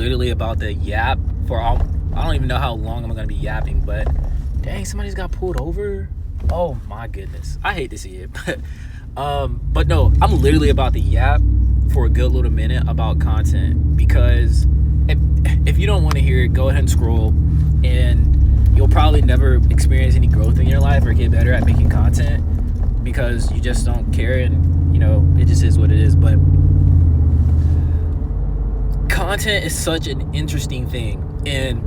literally about to yap for all, I don't even know how long I'm gonna be yapping, but dang, somebody's got pulled over. Oh my goodness, I hate to see it, but no, I'm literally about to yap for a good little minute about content, because if you don't want to hear it, go ahead and scroll, and you'll probably never experience any growth in your life or get better at making content because you just don't care, and you know, it just is what it is. But content is such an interesting thing, and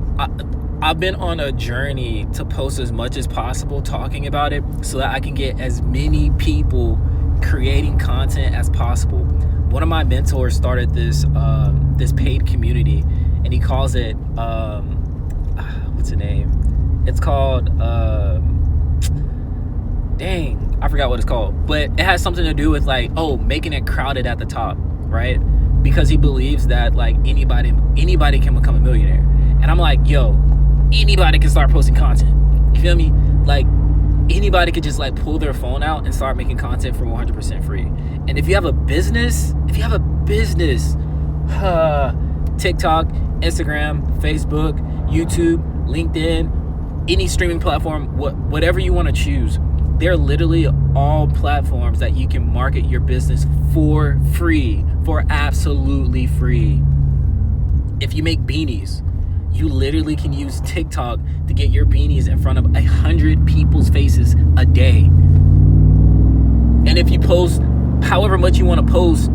I've been on a journey to post as much as possible talking about it so that I can get as many people creating content as possible. One of my mentors started this paid community, and he calls it what's the name? It's called dang, I forgot what it's called, but it has something to do with like, making it crowded at the top, right? Because he believes that like anybody can become a millionaire. And I'm like, yo, anybody can start posting content. You feel me? Like anybody could just like pull their phone out and start making content for 100% free. And if you have a business, TikTok, Instagram, Facebook, YouTube, LinkedIn, any streaming platform, whatever you want to choose, they're literally all platforms that you can market your business for free, for absolutely free. If you make beanies, you literally can use TikTok to get your beanies in front of 100 people's faces a day. And if you post however much you want to post,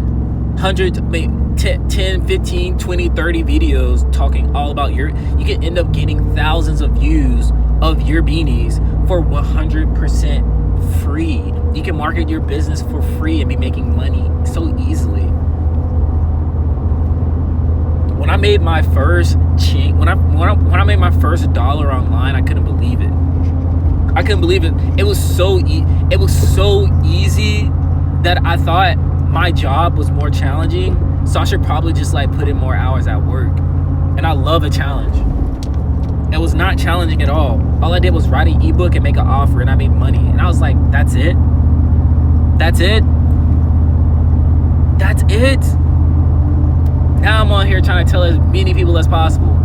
10, 15, 20, 30 videos talking all about you can end up getting thousands of views of your beanies for 100% free. You can market your business for free and be making money so easily. When I made my first when I made my first dollar online, I couldn't believe it. It was so easy that I thought my job was more challenging, so I should probably just like put in more hours at work. And I love a challenge. It was not challenging at all. All I did was write an ebook and make an offer, and I made money. And I was like, that's it. Now I'm on here trying to tell as many people as possible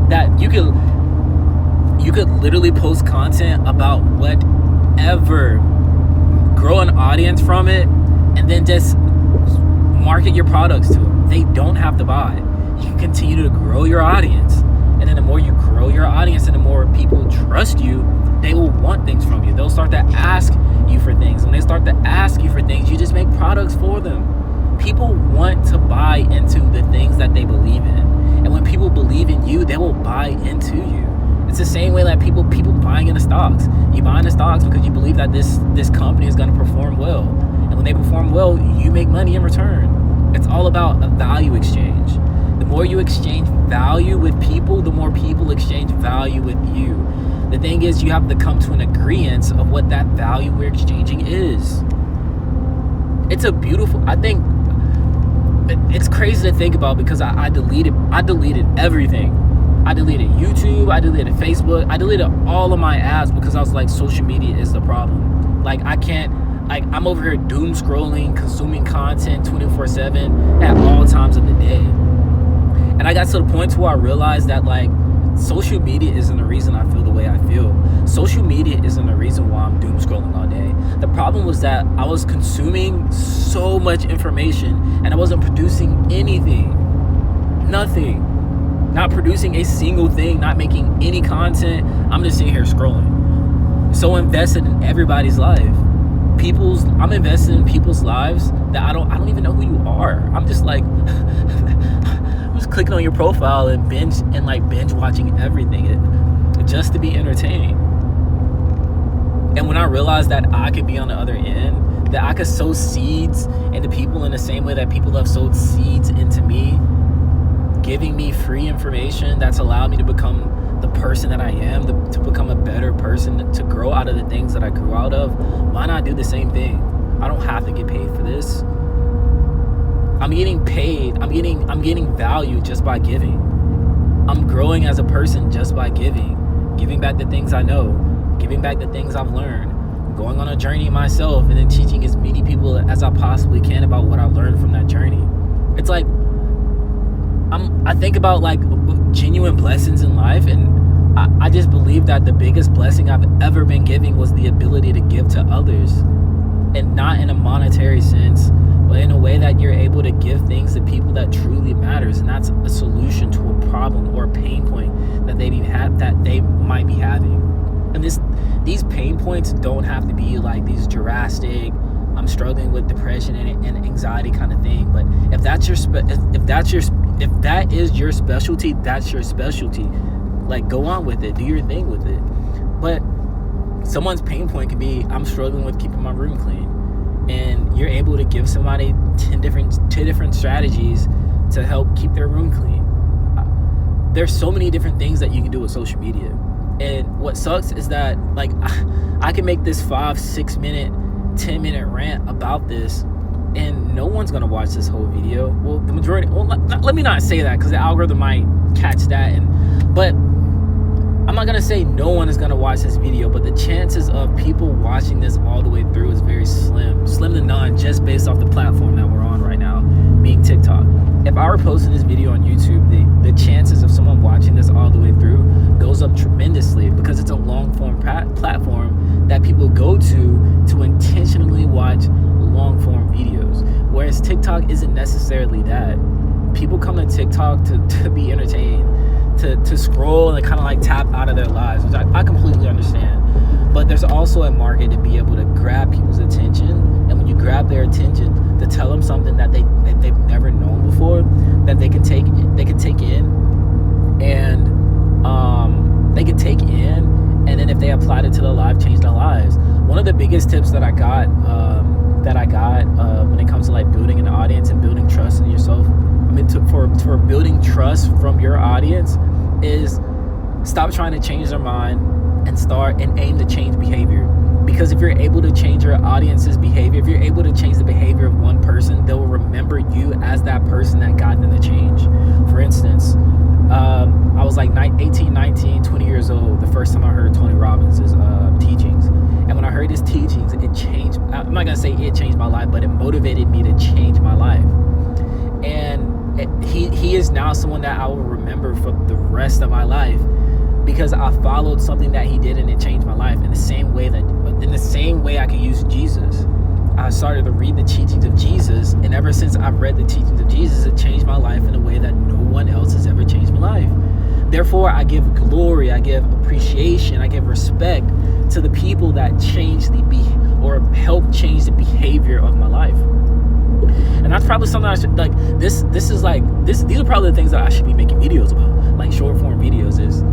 that you could literally post content about whatever, grow an audience from it, and then just market your products to them. They don't have to buy. You can continue to grow your audience. And then the more you grow your audience and the more people trust you, they will want things from you. They'll start to ask you for things. When they start to ask you for things, you just make products for them. People want to buy into the things that they believe in. And when people believe in you, they will buy into you. It's the same way like people buying into stocks. You buy into stocks because you believe that this company is going to perform well. And when they perform well, you make money in return. It's all about a value exchange. The more you exchange value with people, the more people exchange value with you. The thing is, you have to come to an agreement of what that value we're exchanging is. It's a beautiful, I think, it's crazy to think about because I deleted everything. I deleted YouTube, I deleted Facebook, I deleted all of my apps because I was like, social media is the problem. Like I'm over here doom scrolling, consuming content 24/7 at all times of the day. And I got to the point to where I realized that like social media isn't the reason I feel the way I feel. Social media isn't the reason why I'm doom scrolling all day. The problem was that I was consuming so much information and I wasn't producing anything. Nothing. Not producing a single thing, not making any content. I'm just sitting here scrolling. So invested in everybody's life. I'm invested in people's lives that I don't even know who you are. I'm just like I'm just clicking on your profile and binge watching everything just to be entertained. And when I realized that I could be on the other end, that I could sow seeds into people in the same way that people have sowed seeds into me, giving me free information that's allowed me to become the person that I am, to become a better person, to grow out of the things that I grew out of, why not do the same thing? I don't have to get paid for this. I'm getting paid. I'm getting value just by giving. I'm growing as a person just by giving back the things I know, giving back the things I've learned, going on a journey myself, and then teaching as many people as I possibly can about what I learned from that journey. It's like I think about like genuine blessings in life, and I just believe that the biggest blessing I've ever been given was the ability to give to others, and not in a monetary sense, but in a way that you're able to give things to people that truly matters, and that's a solution to a problem or a pain point that they might be having. And these pain points don't have to be like these drastic, I'm struggling with depression and anxiety kind of thing. But if that is your specialty, that's your specialty. Like, go on with it, do your thing with it. But someone's pain point could be, I'm struggling with keeping my room clean, and you're able to give somebody 10 different strategies to help keep their room clean. There's so many different things that you can do with social media. And what sucks is that, like, I can make this 5-6 minute 10-minute rant about this, and no one's gonna watch this whole video. Well, the majority, let me not say that, because the algorithm might catch that, but I'm not gonna say no one is gonna watch this video, but the chances of people watching this all the way through is very slim to none, just based off the platform that we're on right now, being TikTok. If I were posting this video on YouTube, the chances of someone watching this all the way through goes up tremendously, because it's a long form platform that people go to intentionally watch long form videos, whereas TikTok isn't necessarily that. People come to TikTok to be entertained, to scroll and kind of like tap out of their lives, which I completely understand. But there's also a market to be able to grab people's attention, and when you grab their attention, to tell them something that they've never known before, that they can take in, and then if they applied it to their life, change their lives. One of the biggest tips that I got when it comes to like building an audience and building trust in yourself, for building trust from your audience, is stop trying to change their mind and aim to change behavior. Because if you're able to change your audience's behavior, if you're able to change the behavior of one person, they will remember you as that person that got them to change. For instance, I was like 18, 19, 20 years old the first time I heard Tony Robbins' teachings. And when I heard his teachings, it changed. I'm not gonna say it changed my life, but it motivated me to change my life. And he is now someone that I will remember for the rest of my life, because I followed something that he did and it changed my life. In the same way I could use Jesus. I started to read the teachings of Jesus, and ever since I've read the teachings of Jesus, it changed my life in a way that no one else has ever changed my life. Therefore, I give glory, I give appreciation, I give respect to the people that help change the behavior of my life. And that's probably something I should, like, these are probably the things that I should be making videos about, like short form videos, is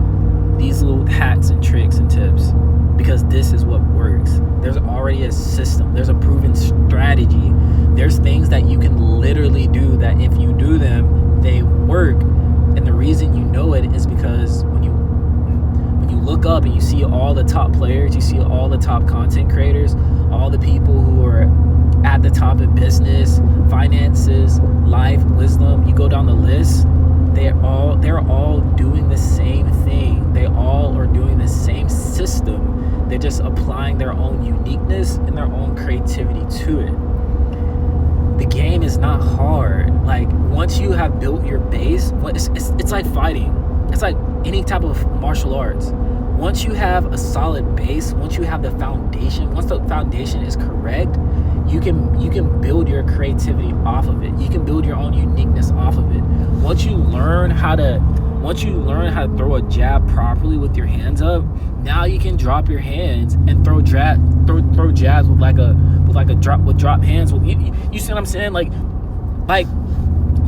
these little hacks and tricks and tips, because this is what works. There's already a system, there's a proven strategy, there's things that you can literally do that if you do them, they work. And the reason you know it is because when you look up and you see all the top players, you see all the top content creators, all the people who are at the top in business, finances, life, wisdom, you go down the list, they're all doing the same thing. They all are doing the same system. They're just applying their own uniqueness and their own creativity to it. The game is not hard. Like, once you have built your base, it's like fighting. It's like any type of martial arts. Once you have a solid base, once you have the foundation, once the foundation is correct, you can build your creativity off of it. You can build your own uniqueness off of it. Once you learn how to throw a jab properly with your hands up, now you can drop your hands and throw jabs with drop hands. You see what I'm saying? Like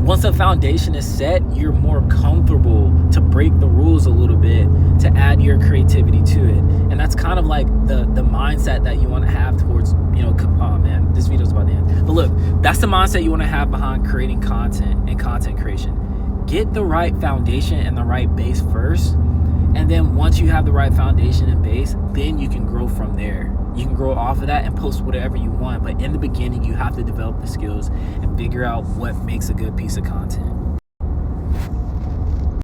once the foundation is set, you're more comfortable to break the rules a little bit, to add your creativity to it. And that's kind of like the mindset that you want to have towards, oh man, this video's about to end. But look, that's the mindset you want to have behind creating content and content creation. Get the right foundation and the right base first. And then once you have the right foundation and base, then you can grow from there. You can grow off of that and post whatever you want. But in the beginning, you have to develop the skills and figure out what makes a good piece of content.